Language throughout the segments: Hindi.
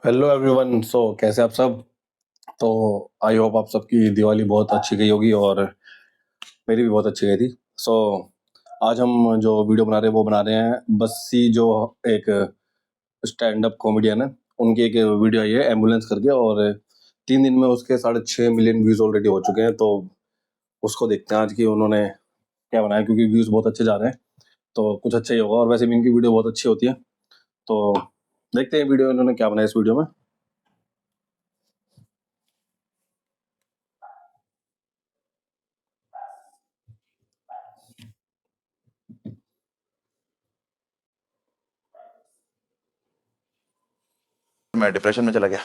Hello everyone. कैसे आप सब। तो आई होप आप सबकी दिवाली बहुत अच्छी गई होगी और मेरी भी बहुत अच्छी गई थी। आज हम जो वीडियो बना रहे हैं वो बना रहे हैं बस्सी, जो एक स्टैंड अप कॉमेडियन है, उनकी एक वीडियो आई है एम्बुलेंस करके, और 3 दिन में उसके 6.5 मिलियन व्यूज ऑलरेडी हो चुके हैं। तो उसको देखते हैं आज की उन्होंने क्या बनाया, क्योंकि व्यूज बहुत अच्छे जा रहे हैं तो कुछ अच्छा ही होगा। और वैसे भी इनकी वीडियो बहुत अच्छी होती है, तो देखते हैं वीडियो इन्होंने क्या बनाया इस वीडियो में। मैं डिप्रेशन में चला गया।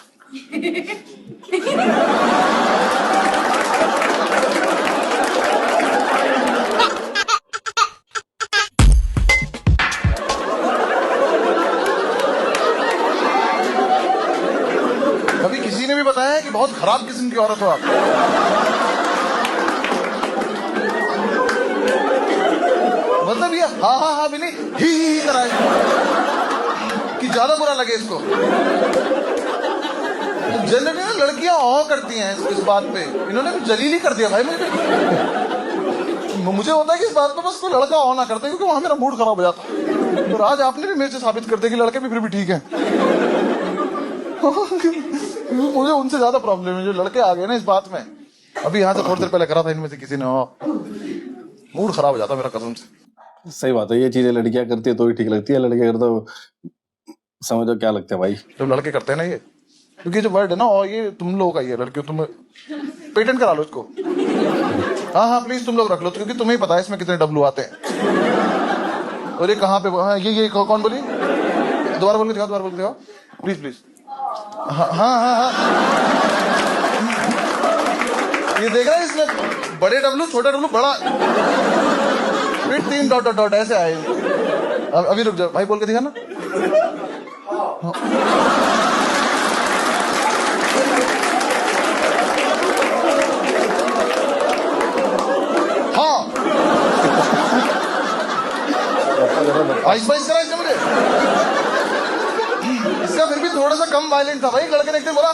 कभी किसी ने भी बताया है कि बहुत खराब किस्म की औरत हो आप? मतलब ये हाँ मिली ही कराए कि ज्यादा बुरा लगे इसको। जनरली ना लड़कियां करती हैं इस बात पे, इन्होंने भी जलील ही कर दिया भाई मुझे होता है कि इस बात पे बस कोई लड़का ना करते, क्योंकि वहां मेरा मूड खराब हो जाता। और आज आपने भी मेरे से साबित कर दिया कि लड़के भी फिर भी ठीक है। मुझे उनसे ज्यादा प्रॉब्लम है जो लड़के आ गए ना इस बात में। अभी यहाँ से थोड़ी देर पहले करा था इनमें से किसी ने, मूड खराब हो जाता मेरा कसम से। सही बात है, ये चीजें लड़कियां करती है तो ही ठीक लगती है, लड़के करते तो समझो क्या लगता है भाई। जब लड़के करते हैं ना ये, क्योंकि जो वर्ड है ना, और ये तुम लोगों का ही है, लड़कियों तुम पेटेंट करा लो इसको। हाँ प्लीज तुम लोग रख लो, क्योंकि तुम्हें ही पता है इसमें कितने डब्लू आते हैं। और ये कहाँ पे, हाँ ये कौन बोली? दोबारा बोल के दिखाओ प्लीज। हाँ ये देख रहा है, इसमें बड़े डब्लू, छोटा डब्लू, बड़ा, फिर 3 डॉट ऐसे आए। अभी रुक जाओ भाई, बोल के दिखा ना। हाँ आइस बाइस करा इसने मुझे। इसका फिर भी थोड़ा सा कम वायलेंट था भाई। लड़के ने एक दिन बोला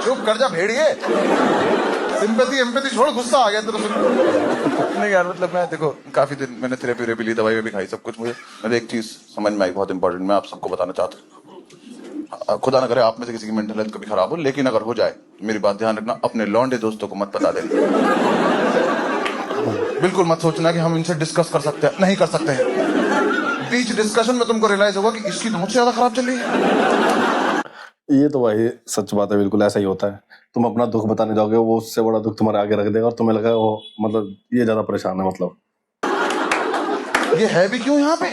चुप कर जा भेड़िए, सिंपैथी छोड़, गुस्सा आ गया तेरे से। नहीं यार, मतलब मैं देखो काफी दिन मैंने थेरेपी ली, दवाई भी खाई, सब कुछ। मुझे एक चीज समझ में आई बहुत इंपॉर्टेंट, मैं आप सबको बताना चाहता हूँ। खुदा ना करे आप में से किसी की मेंटल हेल्थ कभी खराब हो, लेकिन अगर हो जाए मेरी बात ध्यान रखना, अपने लौंडे दोस्तों को मत बता देना। बिल्कुल मत सोचना कि हम इनसे डिस्कस कर सकते हैं, नहीं कर सकते हैं। बीच डिस्कशन में तुमको रियलाइज होगा कि इसकी तो मुझसे ज्यादा खराब चल रही है। ये तो भाई सच बात है, बिल्कुल ऐसा ही होता है। तुम अपना दुख बताने जाओगे, वो उससे बड़ा दुख तुम्हारे आगे रख देगा और तुम्हें लगा वो मतलब ये ज्यादा परेशान है। मतलब ये है भी क्यों यहाँ पे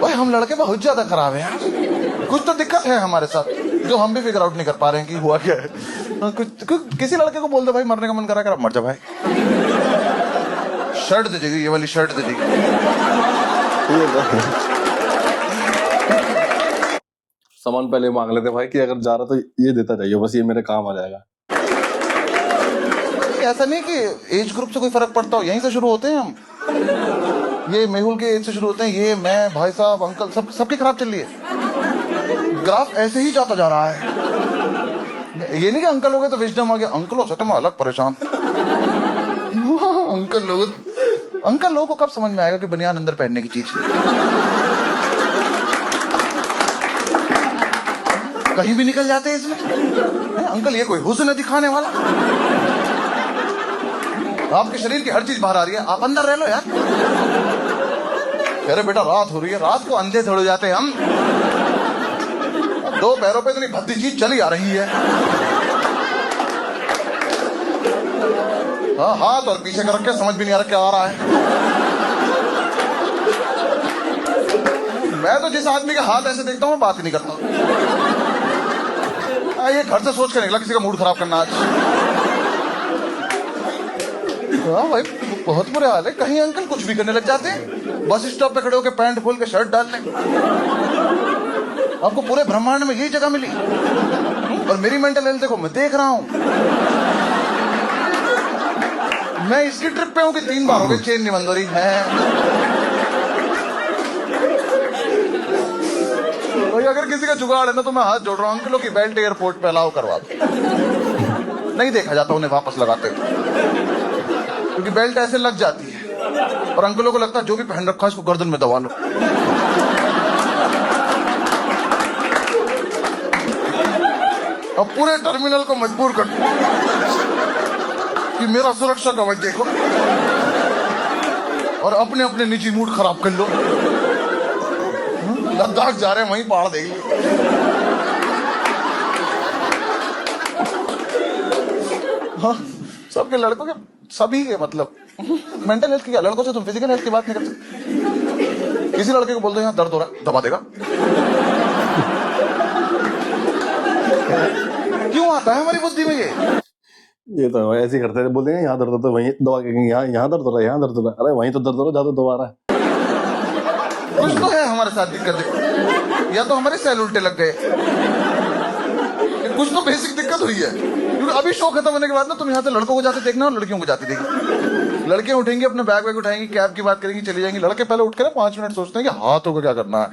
भाई? हम लड़के बहुत ज्यादा खराब हैं यार, कुछ तो दिक्कत है हमारे साथ जो हम भी फिगर आउट नहीं कर पा रहे हैं कि हुआ क्या है। किसी लड़के को बोल दो भाई मरने का मन करा कर, मर जा भाई, शर्ट दे देगी, ये वाली शर्ट दे देगी। सामान पहले मांग लेते भाई कि अगर जा रहा तो ये देता जाइए, बस ये मेरे काम आ जाएगा। ऐसा नहीं कि एज ग्रुप से कोई फर्क पड़ता हो, यहीं से शुरू होते हैं हम। ये मेहुल के एज से शुरू होते हैं, ये मैं, भाई साहब, अंकल, सबकी खराब चल रही है। ग्राफ ऐसे ही जाता जा रहा है। ये नहीं कि अंकल हो गए तो विजडम आ गया, अंकलों से तो मैं अलग परेशान। अंकल लोगों को कब समझ में आएगा कि बनियान अंदर पहनने की चीज कहीं भी निकल जाते हैं इसमें। अंकल ये कोई हुस्न है दिखाने वाला? आपके शरीर की हर चीज बाहर आ रही है, आप अंदर रह लो यार। अरे बेटा रात हो रही है, रात को अंधे थोड़े जाते हैं हम। 2 पैरों पे इतनी भद्दी चीज चली आ रही है। हाँ हाथ और पीछे कर रखे, समझ भी नहीं आ रहा क्या आ रहा है। मैं तो जिस आदमी के हाथ ऐसे देखता हूँ बात ही नहीं करता। ये घर से सोच कर निकला किसी का मूड खराब करना आज। हाँ भाई बहुत बुरे हाल है। कहीं अंकल कुछ भी करने लग जाते हैं, बस स्टॉप पे खड़े होकर पैंट खोल के शर्ट डाल लें। आपको पूरे ब्रह्मांड में यही जगह मिली, और मेरी मेंटल हेल्थ देखो, मैं देख रहा हूं। मैं इसकी ट्रिप पे हूं कि 3 बार हो गई, चेन नहीं बंद हो रही है। अगर किसी का जुगाड़ है ना तो मैं हाथ जोड़ रहा हूँ अंकलों की बेल्ट एयरपोर्ट पे अलाउ करवा दो। नहीं देखा जाता उन्हें वापस लगाते, क्योंकि बेल्ट ऐसे लग जाती है और अंकलों को लगता है जो भी पहन रखा है उसको गर्दन में दबा लो। अब पूरे टर्मिनल को मजबूर कर कि मेरा सुरक्षा कवच देखो और अपने अपने निजी मूड खराब कर लो। लद्दाख जा रहे हैं वहीं पहाड़ देख लो। हाँ, सबके लड़कों के सभी के मतलब मेंटल हेल्थ की क्या, लड़कों से तुम फिजिकल हेल्थ की बात नहीं करते। किसी लड़के को बोल दो यहाँ दर्द हो रहा है, दबा देगा। क्यों आता है हमारी बुद्धि में ये तो ऐसे ही करते थे, बोलते हैं यहाँ दर्द होता है वहीं दबा के, यहाँ दर्द हो रहा है, यहाँ दर्द हो रहा है, अरे वहीं तो दर्द हो रहा है, ज्यादा दबा रहा है। कुछ तो है हमारे साथ दिक्कत, या तो हमारे सेल उल्टे लग गए, कुछ तो बेसिक दिक्कत हुई है। क्योंकि अभी शो खत्म होने के बाद ना तुम यहाँ से लड़कों को जाते देखना और लड़कियों को जाती देखना। लड़कियां उठेंगी, अपने बैग वैग उठाएंगी, कैब की बात करेंगी, चली जाएंगी। लड़के पहले उठ कर 5 मिनट सोचते हैं कि हाथों को क्या करना है।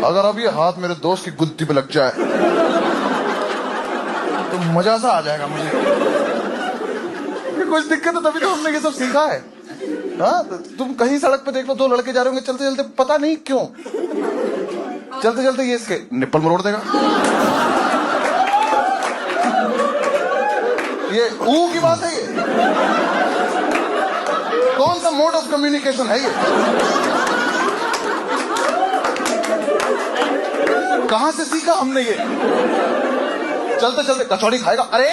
अगर अब ये हाथ मेरे दोस्त की गुत्ती पे लग जाए तो मजा सा आ जाएगा मुझे। कुछ दिक्कत है तभी तो हमने ये सब सीखा है। हाँ, तुम कहीं सड़क पे देख लो, 2 लड़के जा रहे होंगे चलते चलते, पता नहीं क्यों चलते चलते ये इसके निप्पल मरोड़ देगा, ये की बात है। ये कौन सा मोड ऑफ कम्युनिकेशन है ये? कहां से सीखा हमने ये? चलते चलते कचौड़ी खाएगा, अरे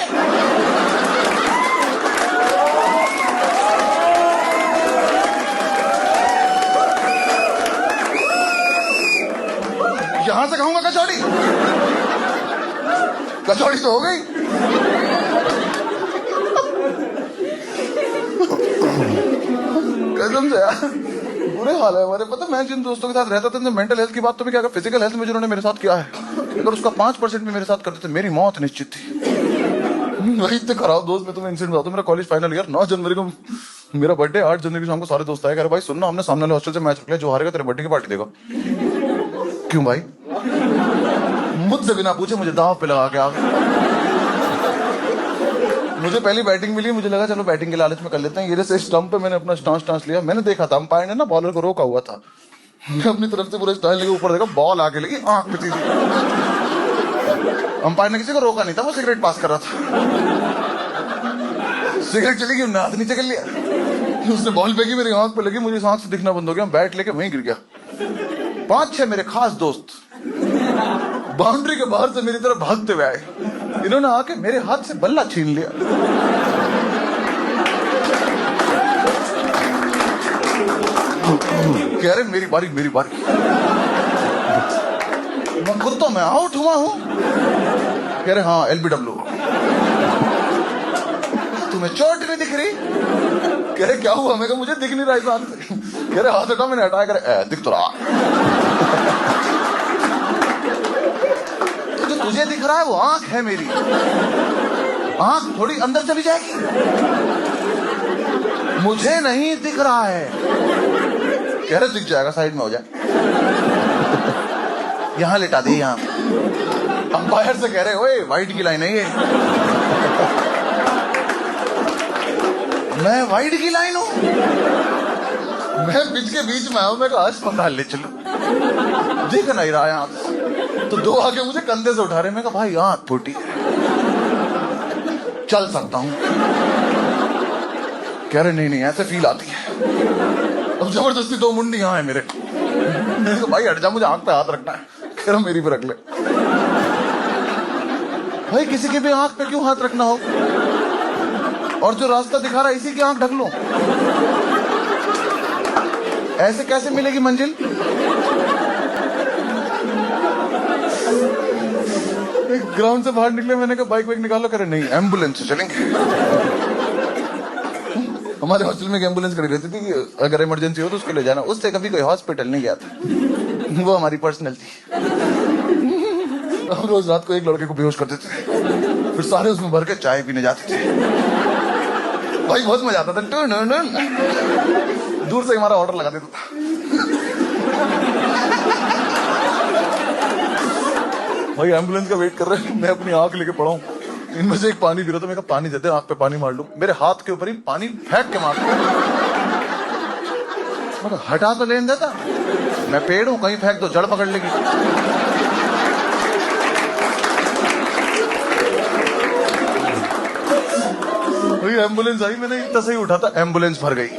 यहां से खाऊंगा कचौड़ी? कचौड़ी तो हो गई। कसम से यार बुरे हाल है हमारे। पता मैं जिन दोस्तों के साथ रहता था, मेंटल हेल्थ की बात तो भी क्या, फिजिकल हेल्थ में जिन्होंने मेरे साथ किया है, अगर उसका 5% भी मेरे साथ करते थे मेरी मौत निश्चित थी। वही इतने खराब दोस्त। मैं तुम्हें इंसिडेंट बताता हूं। मेरा कॉलेज फाइनल ईयर, 9 जनवरी को मेरा बर्थडे, 8 जनवरी को शाम को सारे दोस्त आए, कह रहे भाई सुनना, हमने सामने वाले हॉस्टल से मैच रख लिया, जो हारेगा तेरे बर्थडे की पार्टी देगा। क्यों भाई? मुझसे बिना पूछे मुझे दांव पे लगा के आ गए। मुझे पहली बैटिंग मिली, मुझे लगा चलो बैटिंग के लालच में कर लेते हैं। ये से स्टंप पे मैंने अपना स्टांस लिया। मैंने देखा था अंपायर ने ना बॉलर को रोका हुआ था। मैं अपनी तरफ से पूरा स्टांस लेके ऊपर देखा, बॉल आके लगी आंख पे सीधी। अंपायर ने किसी को रोका नहीं था, वो सिगरेट पास कर रहा था। सिगरेट चली गई, हमने हाथ नीचे कर लिया, उसने बॉल फेंकी, मेरी आंख पे लगी, मुझे आंख से दिखना बंद हो गया। बैट लेके वहीं गिर गया। 5-6 मेरे खास दोस्त बाउंड्री के बाहर से मेरी तरफ भागते हुए आए। इन्होंने आके मेरे हाथ से बल्ला छीन लिया। कह रहे मेरी बारी मेरी बारी। मैं खुद तो मैं आउट हुआ हूं। कह रहे हाँ LBW। तुम्हें चोट नहीं दिख रही? कह रहे क्या हुआ? मैं कहा मुझे दिख नहीं रहा इस हाथ से। कह रहे हाथ हटा, मैंने हटाया। कह रहे दिख तो रहा। जो तुझे दिख रहा है वो आंख है मेरी। आंख थोड़ी अंदर चली जाएगी, मुझे नहीं दिख रहा है। कह रहे दिख जाएगा, साइड में हो जाए, यहां लेटा दे यहां। अंपायर से कह रहे ओए वाइड की लाइन है ये। मैं वाइड की लाइन हूं? मैं पिच के बीच में आया हूं। मैं कहा अस्पताल ले चलो, दिख नहीं रहा यहां। तो 2 आके मुझे कंधे से उठा रहे। मैं कहा भाई आंख फूटी, चल सकता हूं। कह रहे नहीं ऐसे फील आती है। अब जबरदस्ती 2 मुंडी यहां है मेरे। मैंने कहा भाई हट जा, मुझे आंख पे हाथ रखना है। कह रहा मेरी पे रख ले। भाई किसी की भी आंख पे क्यों हाथ रखना हो? और जो रास्ता दिखा रहा है इसी की आंख ढक लो। ऐसे कैसे मिलेगी मंजिल? ग्राउंड से बाहर निकले, मैंने कहा बाइक वाइक निकालो। करे नहीं एम्बुलेंस से चलेंगे। हमारे हॉस्टल में एक एम्बुलेंस खड़ी रहती थी कि अगर इमरजेंसी हो तो उसको ले जाना। उससे कभी कोई हॉस्पिटल नहीं गया था, वो हमारी पर्सनल थी। हम रोज रात को एक लड़के को बेहोश कर देते थे, फिर सारे उसमें भर के चाय पीने जाते थे। भाई बहुत मजा आता था। दूर से हमारा ऑर्डर लगा देता था। भाई एम्बुलेंस का वेट कर रहे हैं, मैं अपनी आंख लेके पड़ा हूं, इनमें से एक पानी गिरा तो मैं कहा पानी देते, आंख पे पानी मार लूं, मेरे हाथ के ऊपर ही पानी फेंक के मार, मैं हटा तो लेने देता, मैं पेड़ हूं, कहीं फेंक दो जड़ पकड़ लेगी। भाई एम्बुलेंस आई, मैंने इतना सही उठा था, एम्बुलेंस भर गई।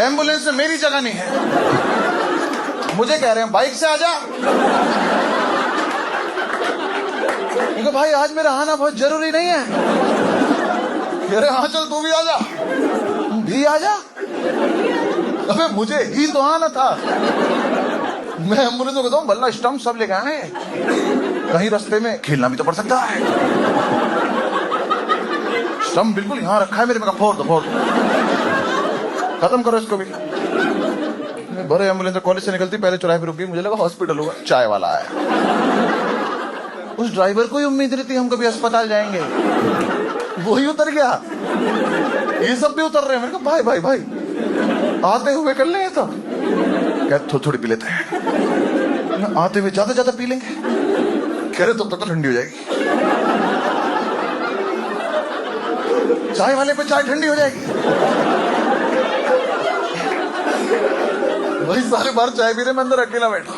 एम्बुलेंस में मेरी जगह नहीं है, मुझे कह रहे हैं बाइक से आजा। क्योंकि भाई आज मेरा आना बहुत जरूरी नहीं है। कह रहे हाँ चल तू भी आजा, भी आजा। अबे मुझे ही तो आना था। मैं एम्बुलेंस को कहता हूँ बल्ला स्टम्प सब लेके आए, कहीं रास्ते में खेलना भी तो पड़ सकता है। स्टम्प बिल्कुल यहाँ रखा है मेरे में, फोड़ दो फोड़ दो, खत्म करो इसको भी। बड़े एम्बुलेंस कॉलेज से निकलती पहले चौराहे पे रुक गई, मुझे लगा हॉस्पिटल होगा, चाय वाला आया। उस ड्राइवर को ही उम्मीद रहती हम कभी अस्पताल जाएंगे, वही उतर गया। ये सब भी उतर रहे हैं। मैंने कहा भाई भाई भाई आते हुए कर लें तो क्या, थोड़ी थोड़ी पी लेते हैं, आते हुए ज्यादा ज्यादा पी लेंगे। कह रहे तो ठंडी हो जाएगी, चाय वाले पे चाय ठंडी हो जाएगी। वही सारे बार चाय पी रहे, मैं अंदर अकेला बैठा।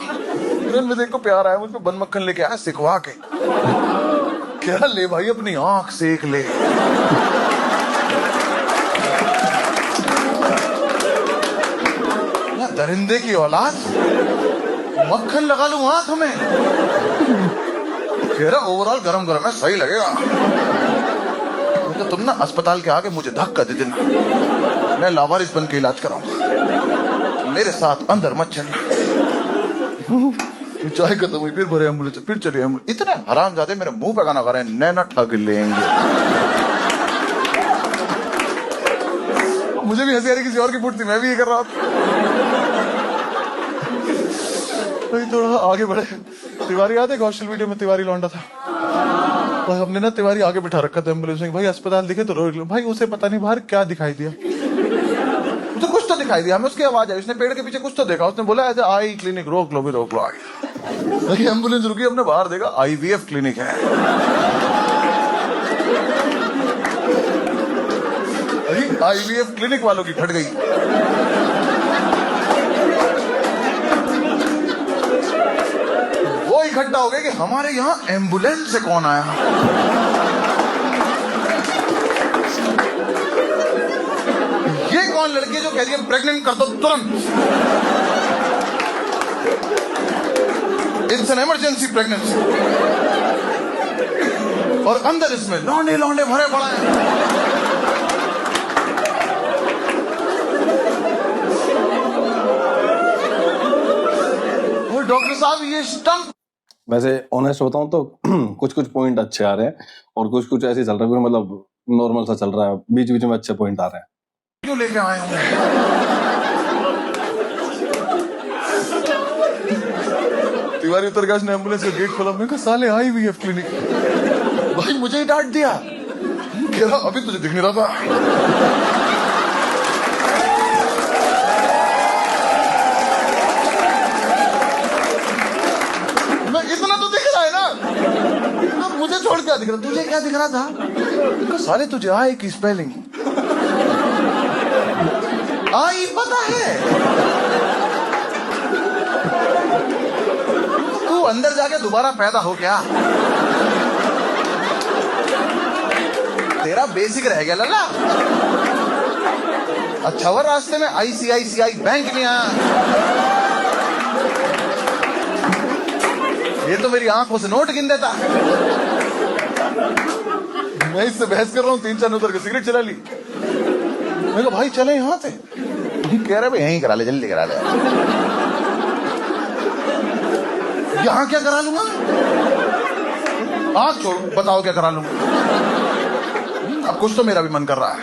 में देख को प्यार आया, मुझको बन मक्खन लेके आया सिखवा के। क्या ले भाई अपनी आंख सेक ले। दरिंदे की औलाद, मक्खन लगा लूं आंख में। कह रहा ओवरऑल गरम गरम है, सही लगेगा। तो तुम ना अस्पताल के आगे मुझे धक्का दे देना, मैं लावारिस बन के इलाज कराऊंगा, मेरे साथ अंदर मत चलना। चाय खत्म हुई, फिर भरे एम्बुलेंस, फिर चले एम्बुलेंस। इतने हरामजादे मेरे मुंह पे गाना गा रहे हैं, नैना ठग लेंगे। मुझे भी हंसी आ रही, किसी और की फुट थी, मैं भी ये कर रहा था। थोड़ा आगे बढ़े, तिवारी याद है कौशल वीडियो में तिवारी लौंडा था, भाई हमने ना तिवारी आगे बिठा रखा था एम्बुलेंस में। भाई अस्पताल दिखे तो रोक लो। भाई उसे पता नहीं बाहर क्या दिखाई दिया, तो कुछ तो दिखाई दिया हमें, उसकी आवाज आई, उसने पेड़ के पीछे कुछ तो देखा, उसने बोला ऐसे आई क्लिनिक रोक लो, भी रोक लो। आगे एम्बुलेंस रुकी, हमने बाहर देखा IVF क्लिनिक है। IVF क्लिनिक वालों की फट गई। वो इकट्ठा हो गए कि हमारे यहाँ एम्बुलेंस से कौन आया। ये कौन लड़की जो कह रही है प्रेग्नेंट कर दो तुरंत, इट्स एन इमरजेंसी प्रेगनेंसी। और अंदर इसमें लौंडे लौंडे भरे पड़े हैं। और डॉक्टर साहब ये स्टंट, वैसे ऑनेस्ट बताऊं तो कुछ कुछ पॉइंट अच्छे आ रहे हैं और कुछ कुछ ऐसे चल रहा है, मतलब नॉर्मल सा चल रहा है, बीच बीच में अच्छे पॉइंट आ रहे हैं। क्यों लेके आए होंगे? तिवारी उतर गया, उसने एम्बुलेंस का गेट खोला, मैं कहा साले IVF क्लिनिक। भाई मुझे ही डांट दिया, कह रहा अभी तुझे दिख नहीं रहा था। मैं इतना तो दिख रहा है ना, तो मुझे छोड़ क्या दिख रहा, तुझे क्या दिख रहा था? साले तुझे आई की स्पेलिंग आई पता है, तू अंदर जाके दोबारा पैदा हो क्या? तेरा बेसिक रह गया लल्ला। अच्छा वो रास्ते में ICICI बैंक नहीं आया, ये तो मेरी आंखों से नोट गिन देता। मैं इससे बहस कर रहा हूँ, 3-4 उतर के सिगरेट चला ली। मैं कहा भाई चले यहाँ से, कह रहे भाई यहीं करा ले, जल्दी करा ले। यहाँ क्या करा लूंगा? आँख छोड़, बताओ क्या करा लूंगा? अब कुछ तो मेरा भी मन कर रहा है।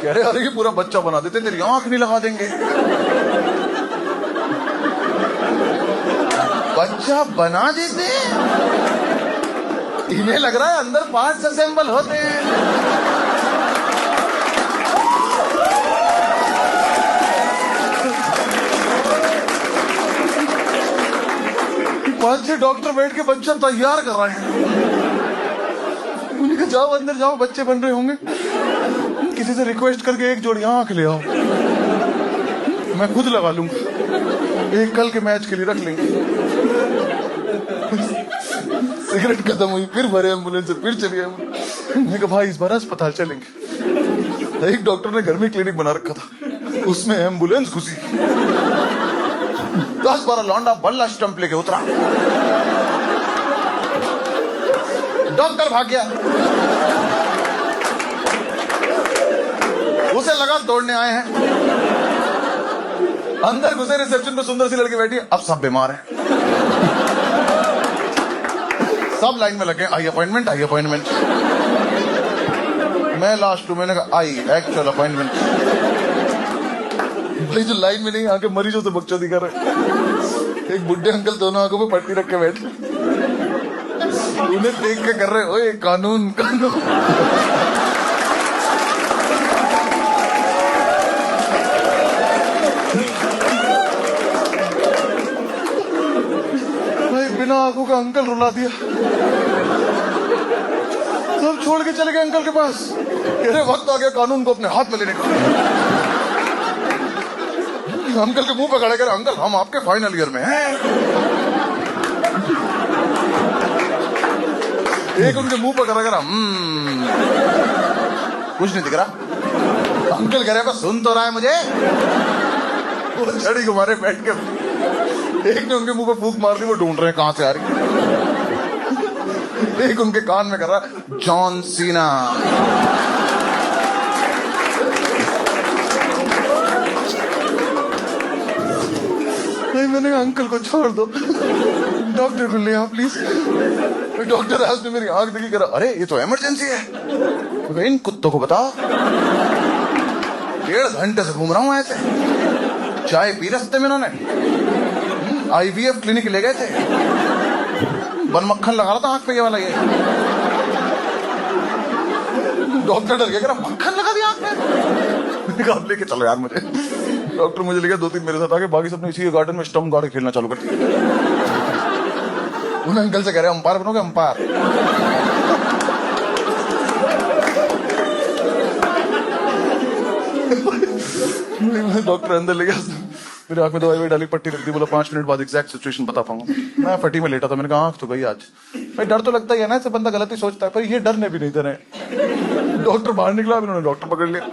कह रहे अरे ये पूरा बच्चा बना देते, तेरी आँख नहीं लगा देंगे। बच्चा बना देते? इन्हें लग रहा है अंदर पार्ट्स असेंबल होते हैं। अच्छे डॉक्टर बैठ के बच्चा तैयार कर रहे हैं। उन्होंने कहा जाओ अंदर जाओ, बच्चे बन रहे होंगे, किसी से रिक्वेस्ट करके एक जोड़ी आंख ले आओ, मैं खुद लगा लूंगा, एक कल के मैच के लिए रख लेंगे। सिगरेट खत्म हुई, फिर भरे एम्बुलेंस से, फिर चलिए। मैंने कहा भाई इस बार अस्पताल चलेंगे। एक डॉक्टर ने घर में क्लिनिक बना रखा था, उसमें एम्बुलेंस घुसी, 10-12 लौंडा बल्ला स्टंप लेके उतरा, डॉक्टर भाग गया, उसे लगा तोड़ने आए हैं। अंदर घुसे, रिसेप्शन पे सुंदर सी लड़की बैठी है, अब सब बीमार हैं, सब लाइन में लगे, आई अपॉइंटमेंट, आई अपॉइंटमेंट। मैं लास्ट हूं, मैंने कहा आई एक्चुअल अपॉइंटमेंट। भाई जो लाइन में नहीं आके मरीजों से बकचोदी कर रहे, एक बुढ़े अंकल दोनों आंखों पे पट्टी रख के बैठे, उन्हें देख के कर रहे, ओए कानून कानून। भाई बिना आंखों का अंकल रुला दिया, सब छोड़ के चले गए अंकल के पास। अरे वक्त आ गया कानून को अपने हाथ में लेने का। अंकल के मुंह पे खड़े कर, अंकल हम आपके फाइनल ईयर में हैं। एक उनके मुंह पे खड़ा कर, कुछ नहीं दिख रहा। अंकल कह रहे बस सुन तो रहा है मुझे। वो छड़ी को मारे बैठ के, एक ने उनके मुंह पे फूंक मार दी, वो ढूंढ रहे हैं कहां से आ रही। एक उनके कान में कर रहा, जॉन सीना। मैंने अंकल को छोड़ दो, डॉक्टर को ले आओ प्लीज। डॉक्टर आज ने मेरी आंख देखी, करा अरे ये तो इमरजेंसी है। इन कुत्तों को बताओ, 1.5 घंटे से घूम रहा हूं ऐसे, चाय पी रस्ते में इन्होंने, IVF क्लिनिक ले गए थे, बन मक्खन लगा रहा था आंख पे ये वाला। ये डॉक्टर डर गया, कह रहा मक्खन लगा दिया आंख में। आप लेके चलो यार मुझे। डॉक्टर मुझे लेके 2-3 मेरे साथ आके, बाकी सबने इसी गार्डन में स्टंप गार्ड खेलना चालू कर दिया। उन अंकल से कह रहे अंपायर बनोगे, अंपायर। डॉक्टर अंदर ले गया, मेरे आंख में दवाई डाली, पट्टी रख दी, बोला 5 मिनट बाद एग्जैक्ट सिचुएशन बता पाऊंगा। मैं फटी में लेटा था, मैंने कहा आंख तो गई आज। भाई डर तो लगता ही है ना, ऐसे बंदा गलत ही सोचता है, पर ये डरने भी नहीं दे रहे। डॉक्टर बाहर निकला, इन्होंने डॉक्टर पकड़ लिया,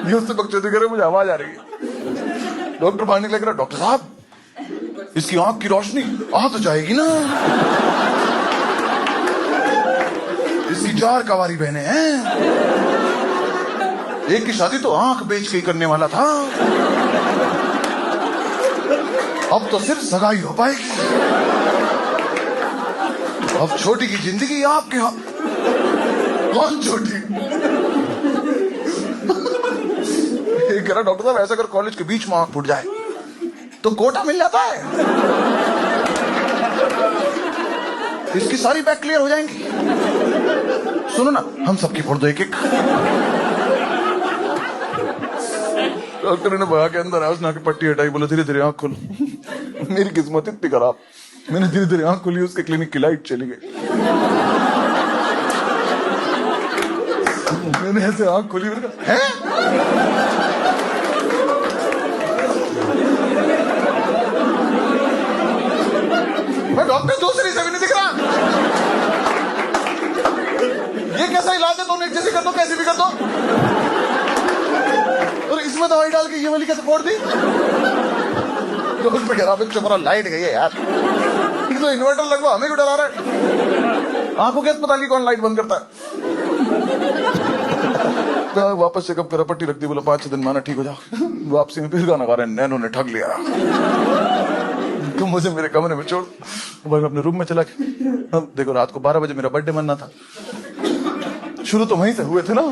ये उससे बकचोदी करे, मुझे आवाज आ रही है। डॉक्टर बाहर निकला, कह डॉक्टर साहब इसकी आंख की रोशनी आ तो जाएगी ना, इसकी 4 कवारी बहनें हैं, एक की शादी तो आंख बेच के ही करने वाला था, अब तो सिर्फ सगाई हो पाएगी, अब छोटी की जिंदगी आपके हाथ। कौन छोटी? कह रहा डॉक्टर साहब ऐसा अगर कॉलेज के बीच में आंख फूट जाए तो कोटा मिल जाता है, इसकी सारी बैक क्लियर हो जाएंगी। सुनो ना, हम सबकी फोड़ दो एक एक। डॉक्टर ने भगा के अंदर आया, उसने आके पट्टी हटाई, बोला धीरे धीरे आंख खोलो। मेरी किस्मत इतनी खराब, मैंने धीरे धीरे आंख खोली, उसके क्लिनिक की लाइट चली गई। मैंने ऐसे आंख खोली, मैंने कहा हैं? मैं डॉक्टर दूसरी से भी नहीं दिख रहा। ये कैसा इलाज है? दोनों एक जैसी कर दो, कैसे भी कर दो। और इसमें दवाई डाल के ये वाली कैसे फोड़ दी? डॉक्टर कह रहा चुप रहा, लाइट गई है यार, तो इन्वर्टर लगवा, हमें क्यों डरा रहा है? आंखों के अस्पताल की कौन लाइट बंद करता है? वापस चेकअप करा, पट्टी रख दी, बोला 5-6 दिन माना ठीक हो जाओ। वापसी में फिर गाना गा रहे हैं, नैनो ने ठग लिया। तुम मुझे मेरे कमरे में छोड़। भाई मैं अपने रूम में चला गया। अब देखो रात को 12 बजे मेरा बर्थडे मनना था, शुरू तो वहीं से हुए थे ना।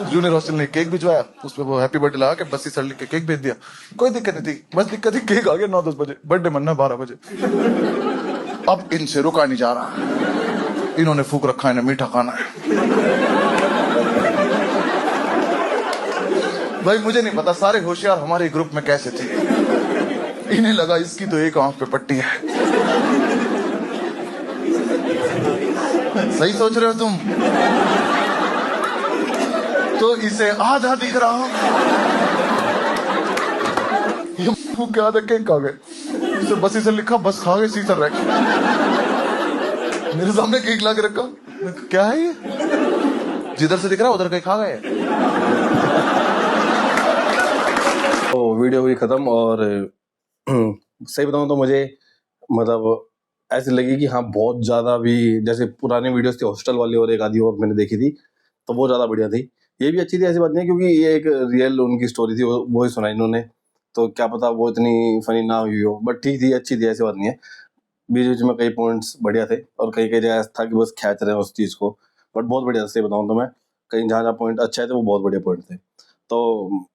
जूनियर हॉस्टल ने केक भिजवाया, उसमें वो हैप्पी बर्थडे लगा के बस्सी सर लिख के केक भेज दिया। कोई दिक्कत नहीं थी, बस दिक्कत थी केक आ गया 9-10 बजे, बर्थडे मनना 12 बजे। अब इनसे रुका नहीं जा रहा, इन्होंने फूक रखा है, इन्हें मीठा खाना है। भाई मुझे नहीं पता सारे होशियार हमारे ग्रुप में कैसे थे। इन्हें लगा इसकी तो एक आंख पे पट्टी है। सही सोच रहे हो तुम? तो इसे आधा दिख रहा। ये क्या आधा केक खा गए, इसे बस इसे लिखा बस खा गए, सीसर रख मेरे सामने केक ला के रखा। क्या है ये, जिधर से दिख रहा उधर कहीं खा गए। तो वीडियो हुई खत्म और सही बताऊं तो मुझे मतलब ऐसी लगी कि हाँ बहुत ज़्यादा भी, जैसे पुरानी वीडियोस थी हॉस्टल वाली और एक आधी और मैंने देखी थी तो वो ज़्यादा बढ़िया थी। ये भी अच्छी थी, ऐसी बात नहीं है, क्योंकि ये एक रियल उनकी स्टोरी थी, वो ही सुनाई इन्होंने, तो क्या पता वो इतनी फनी ना हुई हो, बट ठीक थी, अच्छी थी, ऐसी बात नहीं है। बीच बीच में कई पॉइंट्स बढ़िया थे और कई कई जगह था कि बस खींच रहे हैं उस चीज़ को, बट बहुत बढ़िया से बताऊँ तो मैं, कहीं जहाँ जहाँ पॉइंट अच्छे थे वो बहुत बढ़िया पॉइंट थे। तो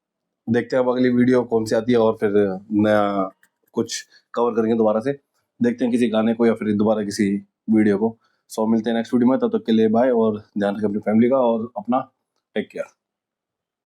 देखते हैं अब अगली वीडियो कौन सी आती है और फिर नया कुछ कवर करेंगे दोबारा से, देखते हैं किसी गाने को या फिर दोबारा किसी वीडियो को। सो मिलते हैं नेक्स्ट वीडियो में, तब तक के लिए बाय और ध्यान रखें अपनी फैमिली का और अपना टेक केयर।